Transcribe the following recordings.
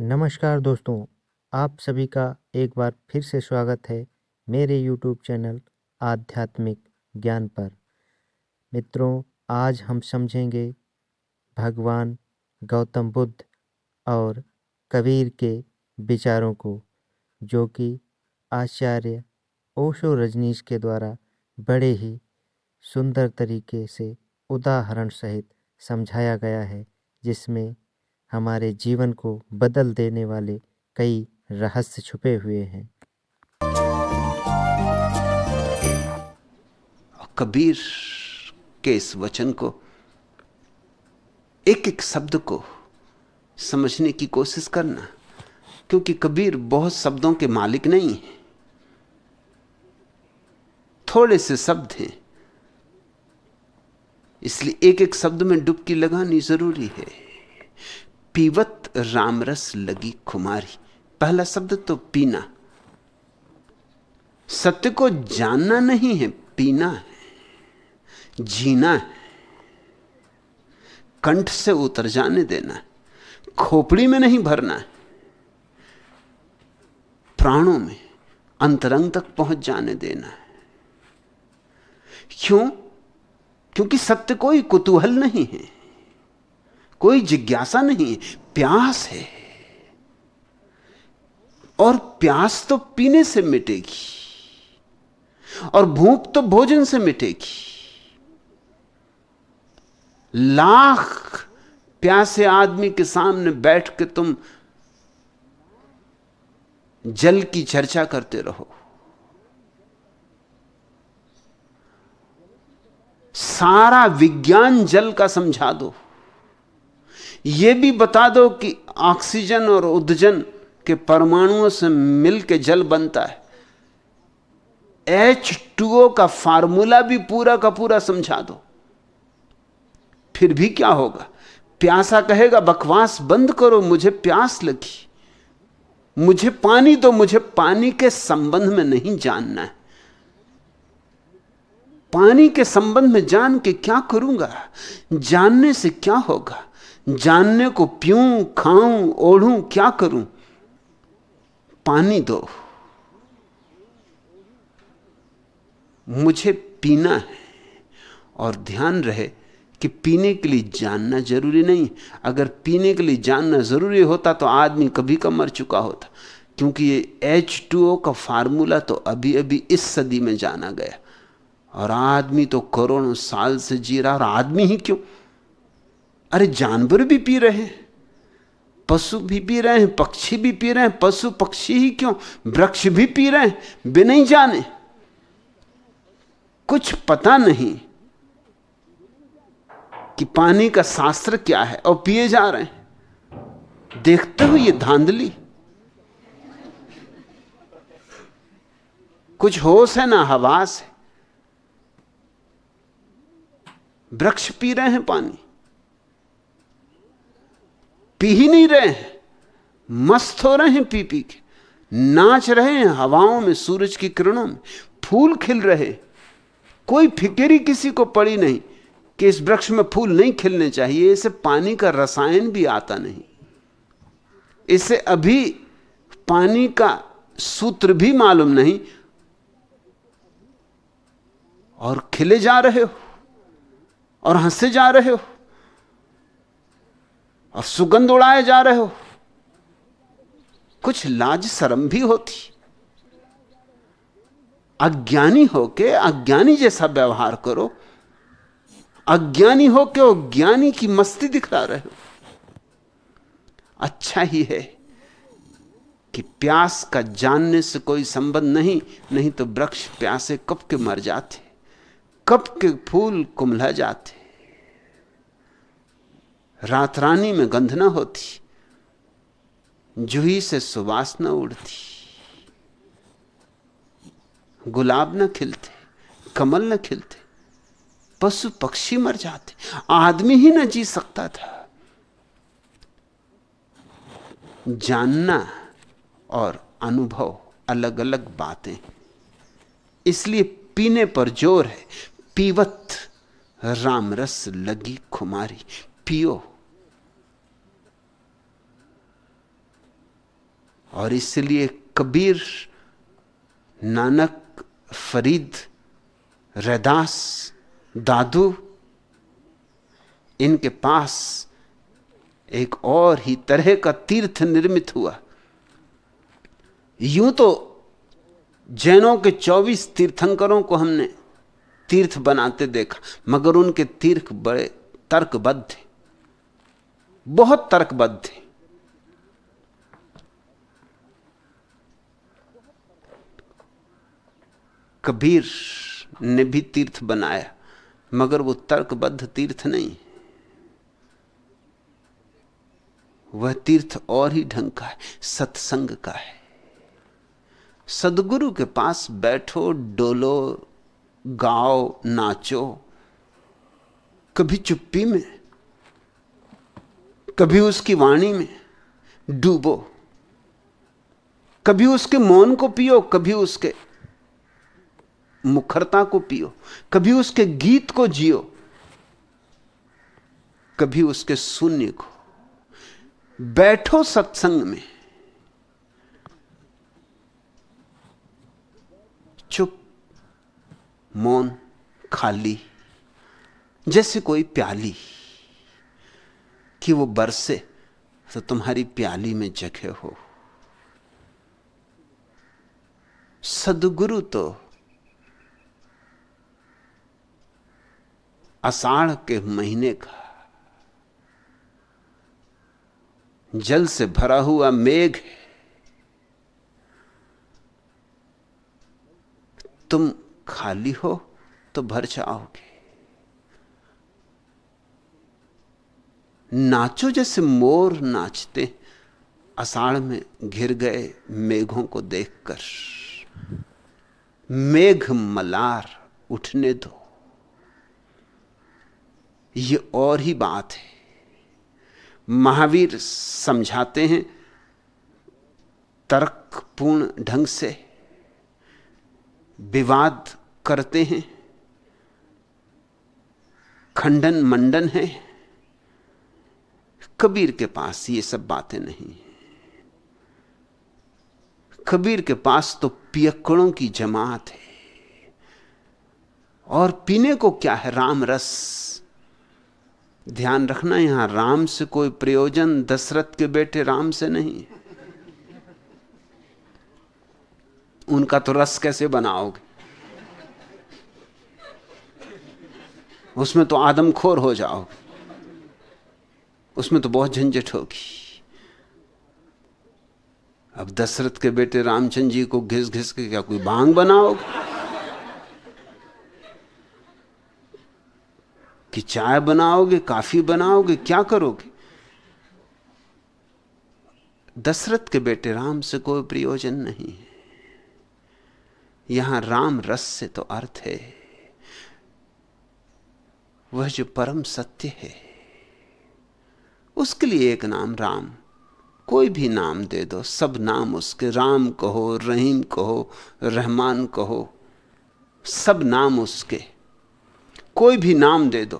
नमस्कार दोस्तों, आप सभी का एक बार फिर से स्वागत है मेरे यूट्यूब चैनल आध्यात्मिक ज्ञान पर। मित्रों, आज हम समझेंगे भगवान गौतम बुद्ध और कबीर के विचारों को, जो कि आचार्य ओशो रजनीश के द्वारा बड़े ही सुंदर तरीके से उदाहरण सहित समझाया गया है, जिसमें हमारे जीवन को बदल देने वाले कई रहस्य छुपे हुए हैं। कबीर के इस वचन को, एक एक शब्द को समझने की कोशिश करना, क्योंकि कबीर बहुत शब्दों के मालिक नहीं है। थोड़े से शब्द हैं, इसलिए एक एक शब्द में डुबकी लगानी जरूरी है। पीवत रामरस लगी खुमारी, पहला शब्द तो पीना। सत्य को जानना नहीं है, पीना है, जीना है, कंठ से उतर जाने देना है, खोपड़ी में नहीं भरना है, प्राणों में, अंतरंग तक पहुंच जाने देना है। क्यों? क्योंकि सत्य कोई कुतूहल नहीं है, कोई जिज्ञासा नहीं है, प्यास है। और प्यास तो पीने से मिटेगी, और भूख तो भोजन से मिटेगी। लाख प्यासे आदमी के सामने बैठ के तुम जल की चर्चा करते रहो, सारा विज्ञान जल का समझा दो, यह भी बता दो कि ऑक्सीजन और उदजन के परमाणुओं से मिलकर जल बनता है, H2O का फार्मूला भी पूरा का पूरा समझा दो, फिर भी क्या होगा? प्यासा कहेगा बकवास बंद करो, मुझे प्यास लगी, मुझे पानी दो, मुझे पानी के संबंध में नहीं जानना है। पानी के संबंध में जान के क्या करूंगा? जानने से क्या होगा? जानने को पीऊं, खाऊं, ओढ़ूं, क्या करूं? पानी दो, मुझे पीना है। और ध्यान रहे कि पीने के लिए जानना जरूरी नहीं। अगर पीने के लिए जानना जरूरी होता तो आदमी कभी का मर चुका होता, क्योंकि ये H2O का फार्मूला तो अभी अभी इस सदी में जाना गया, और आदमी तो करोड़ों साल से जी रहा। और आदमी ही क्यों, अरे जानवर भी पी रहे हैं, पशु भी पी रहे हैं, पक्षी भी पी रहे हैं। पशु पक्षी ही क्यों, वृक्ष भी पी रहे हैं बिना ही जाने। कुछ पता नहीं कि पानी का शास्त्र क्या है, और पिए जा रहे हैं। देखते हो ये धांधली, कुछ होश है ना हवास है। वृक्ष पी रहे हैं पानी, पी ही नहीं रहे हैं, मस्त हो रहे हैं पी पी के, नाच रहे हैं हवाओं में, सूरज की किरणों में, फूल खिल रहे। कोई फिक्र ही किसी को पड़ी नहीं कि इस वृक्ष में फूल नहीं खिलने चाहिए। इसे पानी का रसायन भी आता नहीं, इसे अभी पानी का सूत्र भी मालूम नहीं, और खिले जा रहे हो और हंसे जा रहे हो और सुगंध उड़ाए जा रहे हो। कुछ लाज शर्म भी होती। अज्ञानी होके अज्ञानी जैसा व्यवहार करो, अज्ञानी होके और ज्ञानी की मस्ती दिखला रहे हो। अच्छा ही है कि प्यास का जानने से कोई संबंध नहीं, नहीं तो वृक्ष प्यासे कब के मर जाते, कब के फूल कुम्हला जाते, रात रानी में गंध न होती, जूही से सुवास न उड़ती, गुलाब न खिलते, कमल न खिलते, पशु पक्षी मर जाते, आदमी ही न जी सकता था। जानना और अनुभव अलग अलग बातें, इसलिए पीने पर जोर है। पीवत रामरस लगी खुमारी, पियो। और इसलिए कबीर, नानक, फरीद, रैदास, दादू, इनके पास एक और ही तरह का तीर्थ निर्मित हुआ। यूं तो जैनों के 24 तीर्थंकरों को हमने तीर्थ बनाते देखा, मगर उनके तीर्थ बड़े तर्कबद्ध थे, बहुत तर्कबद्ध थे। कबीर ने भी तीर्थ बनाया, मगर वो तर्कबद्ध तीर्थ नहीं, वह तीर्थ और ही ढंग का है, सत्संग का है। सदगुरु के पास बैठो, डोलो, गाओ, नाचो, कभी चुप्पी में, कभी उसकी वाणी में डूबो, कभी उसके मौन को पियो, कभी उसके मुखरता को पियो, कभी उसके गीत को जियो, कभी उसके शून्य को। बैठो सत्संग में, चुप, मौन, खाली, जैसे कोई प्याली कि वो बरसे तो तुम्हारी प्याली में जगह हो। सदगुरु तो आषाढ़ के महीने का जल से भरा हुआ मेघ है। तुम खाली हो तो भर जाओगे। नाचो जैसे मोर नाचते आषाढ़ में घिर गए मेघों को देखकर। मेघ मलार उठने दो, ये और ही बात है। महावीर समझाते हैं तर्कपूर्ण ढंग से, विवाद करते हैं, खंडन मंडन है। कबीर के पास ये सब बातें नहीं। कबीर के पास तो पियक्कड़ों की जमात है, और पीने को क्या है? राम रस। ध्यान रखना, यहां राम से कोई प्रयोजन दशरथ के बेटे राम से नहीं। उनका तो रस कैसे बनाओगे? उसमें तो आदमखोर हो जाओगे, उसमें तो बहुत झंझट होगी। अब दशरथ के बेटे रामचंद्र जी को घिस घिस के क्या कोई भांग बनाओगे कि चाय बनाओगे, काफी बनाओगे, क्या करोगे? दशरथ के बेटे राम से कोई प्रयोजन नहीं है। यहां राम रस से तो अर्थ है वह जो परम सत्य है, उसके लिए एक नाम राम। कोई भी नाम दे दो, सब नाम उसके। राम कहो, रहीम कहो, रहमान कहो, सब नाम उसके। कोई भी नाम दे दो,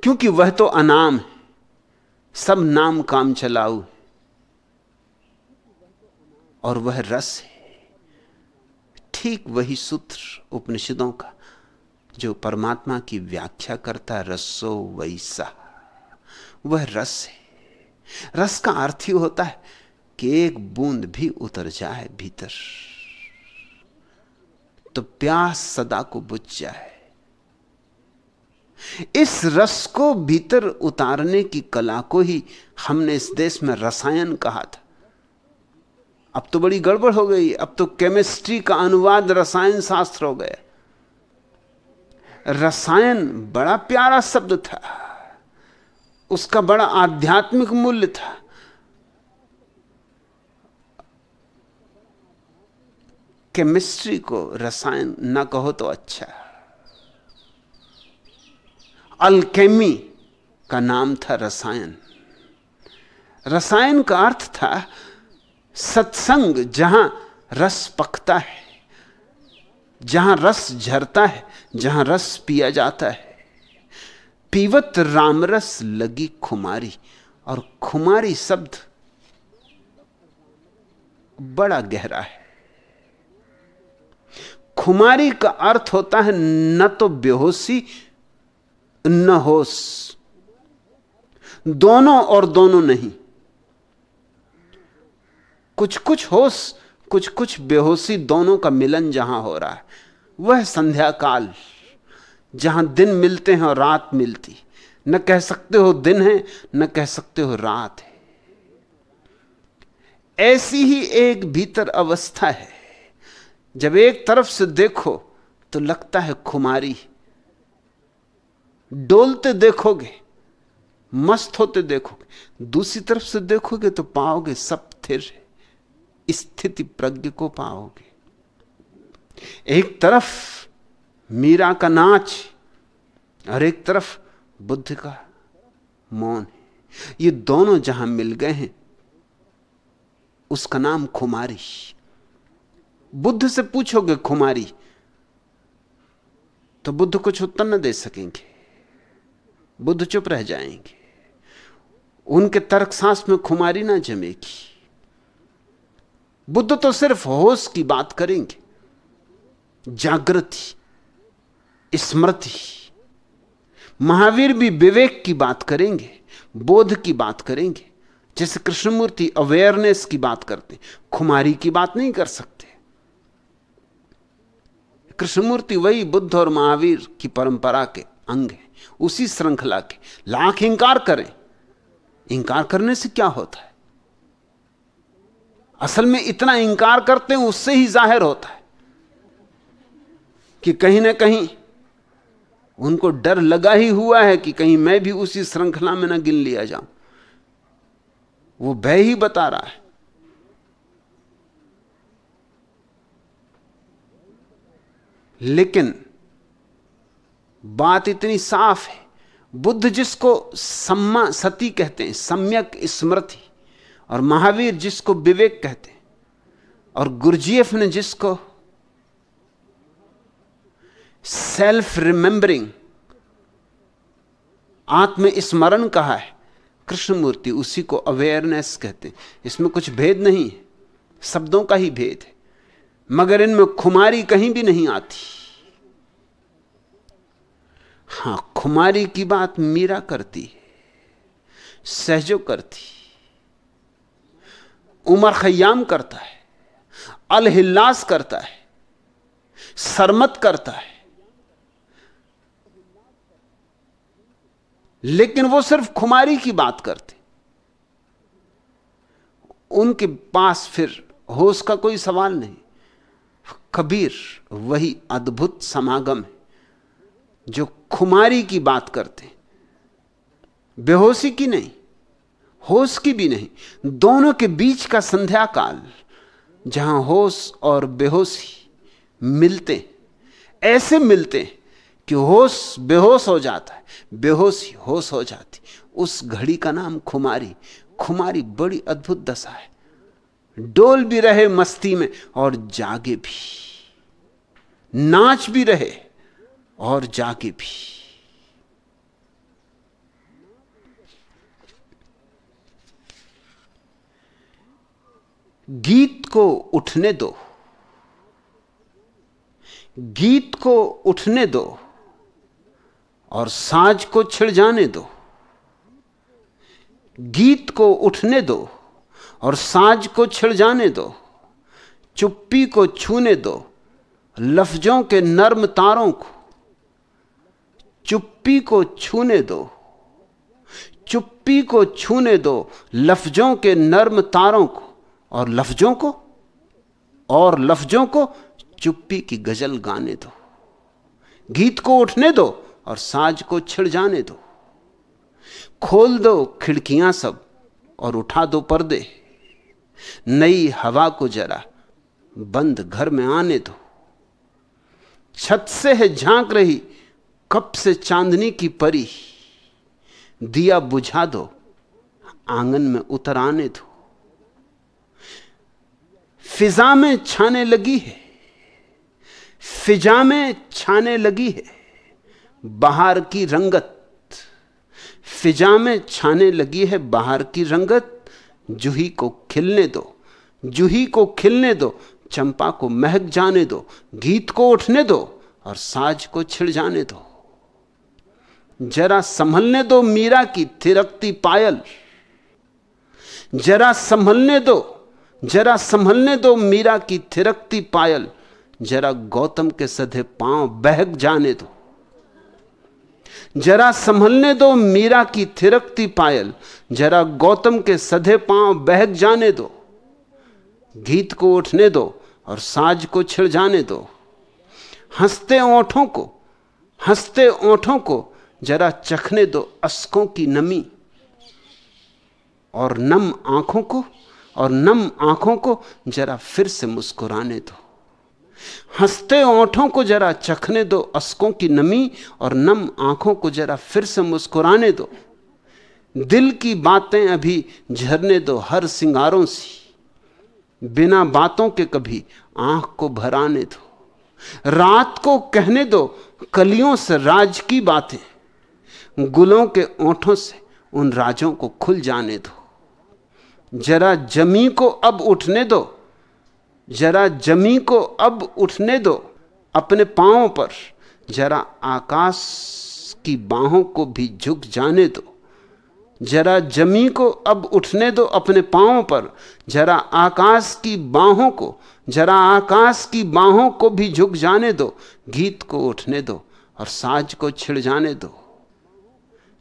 क्योंकि वह तो अनाम है। सब नाम काम चलाऊ है, और वह रस है। ठीक वही सूत्र उपनिषदों का जो परमात्मा की व्याख्या करता, रसो वैसा, वह रस है। रस का अर्थ ही होता है कि एक बूंद भी उतर जाए भीतर तो प्यास सदा को बुझ जाए। इस रस को भीतर उतारने की कला को ही हमने इस देश में रसायन कहा था। अब तो बड़ी गड़बड़ हो गई। अब तो केमिस्ट्री का अनुवाद रसायन शास्त्र हो गया। रसायन बड़ा प्यारा शब्द था, उसका बड़ा आध्यात्मिक मूल्य था। केमिस्ट्री को रसायन ना कहो तो अच्छा। अल्केमी का नाम था रसायन। रसायन का अर्थ था सत्संग, जहां रस पकता है, जहां रस झरता है, जहां रस पिया जाता है। पीवत रामरस लगी खुमारी। और खुमारी शब्द बड़ा गहरा है। खुमारी का अर्थ होता है न तो बेहोशी न होश, दोनों और दोनों नहीं। कुछ कुछ होश, कुछ कुछ बेहोशी, दोनों का मिलन जहां हो रहा है वह संध्या काल, जहां दिन मिलते हैं और रात मिलती। न कह सकते हो दिन है, न कह सकते हो रात है। ऐसी ही एक भीतर अवस्था है जब एक तरफ से देखो तो लगता है खुमारी, डोलते देखोगे, मस्त होते देखोगे, दूसरी तरफ से देखोगे तो पाओगे सब स्थिर है, स्थिति प्रज्ञ को पाओगे। एक तरफ मीरा का नाच और एक तरफ बुद्ध का मौन है। ये दोनों जहां मिल गए हैं उसका नाम खुमारी। बुद्ध से पूछोगे खुमारी तो बुद्ध कुछ उत्तर न दे सकेंगे, बुद्ध चुप रह जाएंगे। उनके तर्क सांस में खुमारी ना जमेगी। बुद्ध तो सिर्फ होश की बात करेंगे, जागृति, स्मृति। महावीर भी विवेक की बात करेंगे, बोध की बात करेंगे। जैसे कृष्णमूर्ति अवेयरनेस की बात करते, खुमारी की बात नहीं कर सकते। कृष्णमूर्ति वही बुद्ध और महावीर की परंपरा के अंग हैं, उसी श्रृंखला के। लाख इंकार करें, इंकार करने से क्या होता है? असल में इतना इंकार करते हैं उससे ही जाहिर होता है कि कहीं ना कहीं उनको डर लगा ही हुआ है कि कहीं मैं भी उसी श्रृंखला में ना गिन लिया जाऊं। वो भय ही बता रहा है। लेकिन बात इतनी साफ है, बुद्ध जिसको सम्मा सती कहते हैं, सम्यक स्मृति, और महावीर जिसको विवेक कहते हैं, और गुरजीएफ ने जिसको सेल्फ रिमेंबरिंग, आत्मस्मरण कहा है, कृष्णमूर्ति उसी को अवेयरनेस कहते हैं। इसमें कुछ भेद नहीं है, शब्दों का ही भेद है, मगर इनमें खुमारी कहीं भी नहीं आती। हां, खुमारी की बात मीरा करती है, सहजो करती, उमर खयाम करता है, अल हिल्लास करता है, सरमत करता है। लेकिन वो सिर्फ खुमारी की बात करते, उनके पास फिर होश का कोई सवाल नहीं। कबीर वही अद्भुत समागम है जो खुमारी की बात करते, बेहोशी की नहीं, होश की भी नहीं, दोनों के बीच का संध्या काल जहां होश और बेहोशी मिलते, ऐसे मिलते कि होश बेहोश हो जाता है, बेहोशी होश हो जाती। उस घड़ी का नाम खुमारी। खुमारी बड़ी अद्भुत दशा है, डोल भी रहे मस्ती में और जागे भी, नाच भी रहे और जागे भी। गीत को उठने दो, गीत को उठने दो और साज को छिड़ जाने दो। गीत को उठने दो और साज को छिड़ जाने दो। चुप्पी को छूने दो, लफ्जों के नर्म तारों को। चुप्पी को छूने दो, चुप्पी को छूने दो, लफ्जों के नर्म तारों को। और लफ्जों को चुप्पी की गजल गाने दो। गीत को उठने दो और साज को छिड़ जाने दो। खोल दो खिड़कियां सब और उठा दो पर्दे। नई हवा को जरा बंद घर में आने दो। छत से है झांक रही कब से चांदनी की परी। दिया बुझा दो, आंगन में उतर आने दो। फिजा में छाने लगी है, फिजा में छाने लगी है बाहर की रंगत। फिजा में छाने लगी है बाहर की रंगत। जूही को खिलने दो, जूही को खिलने दो, चंपा को महक जाने दो, गीत को उठने दो और साज को छिड़ जाने दो। जरा संभलने दो मीरा की थिरकती पायल, जरा संभलने दो, जरा संभलने दो मीरा की थिरकती पायल, जरा गौतम के सधे पांव बहक जाने दो। जरा संभलने दो मीरा की थिरकती पायल, जरा गौतम के सधे पांव बहक जाने दो। गीत को उठने दो और साज को छिड़ जाने दो। हंसते ओंठों को, हंसते ओंठों को जरा चखने दो अश्कों की नमी, और नम आंखों को, और नम आंखों को जरा फिर से मुस्कुराने दो। हंसते ओंठों को जरा चखने दो अश्कों की नमी, और नम आंखों को जरा फिर से मुस्कुराने दो। दिल की बातें अभी झरने दो हर सिंगारों सी, बिना बातों के कभी आंख को भराने दो। रात को कहने दो कलियों से राज की बातें, गुलों के ओंठों से उन राजों को खुल जाने दो। जरा जमी को अब उठने दो, जरा जमी को अब उठने दो अपने पांवों पर, जरा आकाश की बाहों को भी झुक जाने दो। जरा जमी को अब उठने दो अपने पांवों पर, जरा आकाश की बाहों को, जरा आकाश की बाहों को भी झुक जाने दो। गीत को उठने दो और साज को छिड़ जाने दो।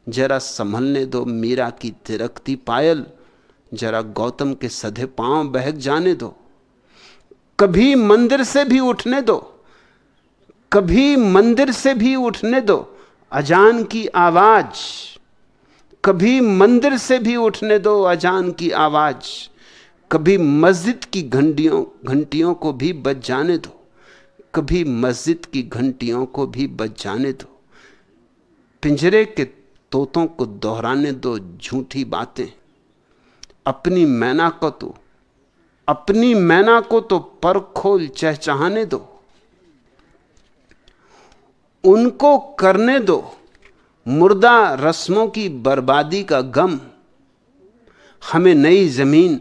जरा संभलने दो मीरा की थिरकती पायल, जरा गौतम के सधे पांव बहक जाने दो। कभी मंदिर से भी उठने दो, कभी मंदिर से भी उठने दो अजान की आवाज, कभी मंदिर से भी उठने दो अजान की आवाज। कभी मस्जिद की घंटियों को भी बज जाने दो, कभी मस्जिद की घंटियों को भी बज जाने दो। पिंजरे के तोतों को दोहराने दो झूठी बातें, अपनी मैना को तो, अपनी मैना को तो पर खोल चहचहाने दो। उनको करने दो मुर्दा रस्मों की बर्बादी का गम, हमें नई जमीन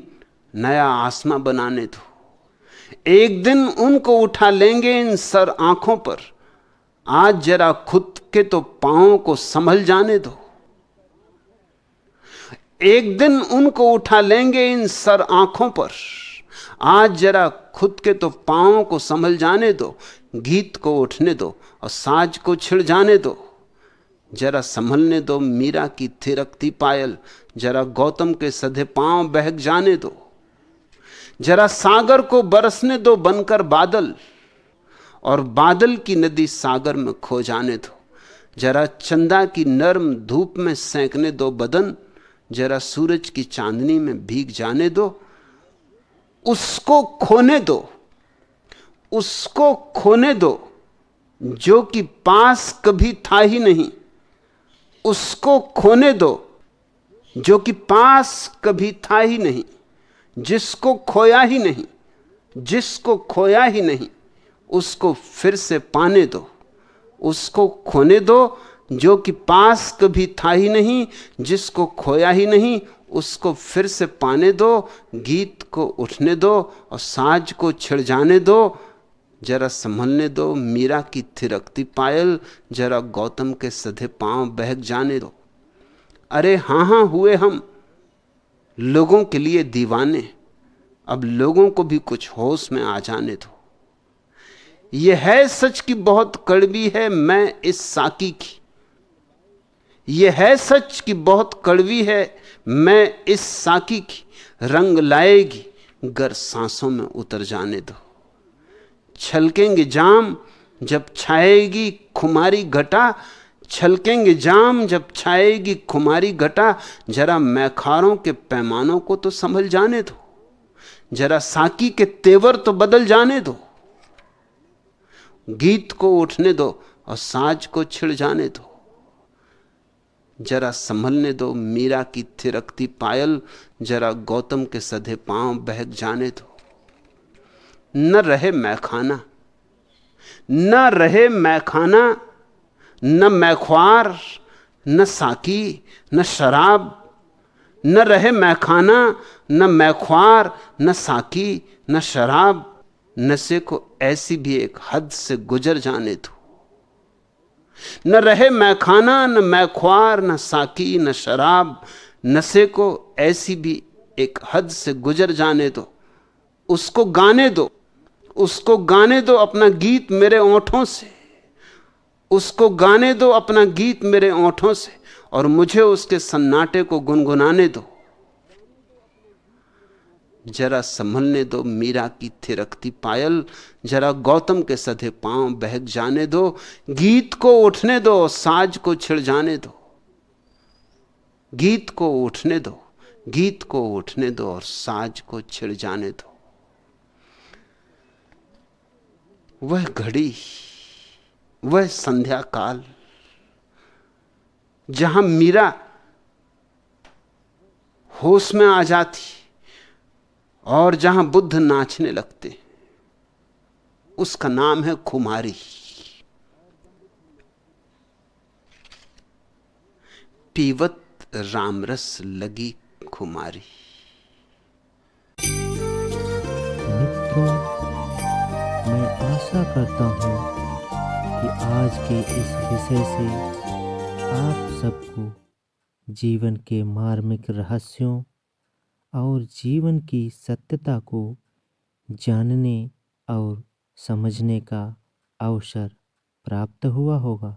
नया आसमां बनाने दो। एक दिन उनको उठा लेंगे इन सर आंखों पर, आज जरा खुद के तो पांवों को संभल जाने दो। एक दिन उनको उठा लेंगे इन सर आंखों पर, आज जरा खुद के तो पांवों को संभल जाने दो। गीत को उठने दो और साज को छिड़ जाने दो। जरा संभलने दो मीरा की थिरकती पायल, जरा गौतम के सधे पांव बहक जाने दो। जरा सागर को बरसने दो बनकर बादल, और बादल की नदी सागर में खो जाने दो। जरा चंदा की नर्म धूप में सेंकने दो बदन, जरा सूरज की चांदनी में भीग जाने दो। उसको खोने दो, उसको खोने दो जो कि पास कभी था ही नहीं। उसको खोने दो जो कि पास कभी था ही नहीं, जिसको खोया ही नहीं, जिसको खोया ही नहीं, उसको फिर से पाने दो। उसको खोने दो जो कि पास कभी था ही नहीं, जिसको खोया ही नहीं, उसको फिर से पाने दो। गीत को उठने दो और साज को छिड़ जाने दो। जरा संभलने दो मीरा की थिरकती पायल, जरा गौतम के सधे पांव बहक जाने दो। अरे हां हां हुए हम लोगों के लिए दीवाने, अब लोगों को भी कुछ होश में आ जाने दो। यह है सच कि बहुत कड़वी है मैं इस साकी की, यह है सच कि बहुत कड़वी है मैं इस साकी की, रंग लाएगी गर सांसों में उतर जाने दो। छलकेंगे जाम जब छाएगी खुमारी घटा, छलकेंगे जाम जब छाएगी खुमारी घटा, जरा मैखारों के पैमानों को तो संभल जाने दो। जरा साकी के तेवर तो बदल जाने दो। गीत को उठने दो और साज को छिड़ जाने दो। जरा संभलने दो मीरा की थिरकती पायल, जरा गौतम के सधे पांव बहक जाने दो। न रहे मैखाना, न रहे मैखाना, न मैख्वार, न साकी, न शराब, न रहे मैखाना, न मैख्वार, न साकी, न शराब। नशे को ऐसी भी एक हद से गुजर जाने दो। न रहे मैखाना, न मैख्वार, न साकी, न शराब। नशे को ऐसी भी एक हद से गुजर जाने दो। उसको गाने दो, उसको गाने दो अपना गीत मेरे ओंठों से। उसको गाने दो अपना गीत मेरे ओंठों से, और मुझे उसके सन्नाटे को गुनगुनाने दो। जरा संभलने दो मीरा की थिरकती पायल, जरा गौतम के सधे पांव बहक जाने दो। गीत को उठने दो, साज को छिड़ जाने दो। गीत को उठने दो, गीत को उठने दो, और साज को छिड़ जाने दो। वह घड़ी, वह संध्या काल जहां मीरा होश में आ जाती और जहां बुद्ध नाचने लगते, उसका नाम है खुमारी। पीवत रामरस लगी खुमारी। मित्रों, मैं आशा करता हूँ कि आज के इस विषय से आप सबको जीवन के मार्मिक रहस्यों और जीवन की सत्यता को जानने और समझने का अवसर प्राप्त हुआ होगा।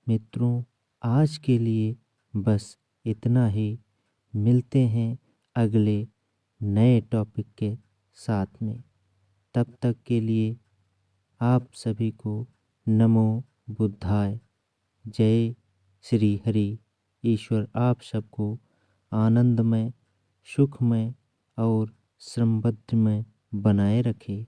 मित्रों, आज के लिए बस इतना ही। मिलते हैं अगले नए टॉपिक के साथ में। तब तक के लिए आप सभी को नमो बुद्धाय। जय श्री हरि। ईश्वर आप सबको आनंदमय, सुखमय और समृद्धिमय बनाए रखे।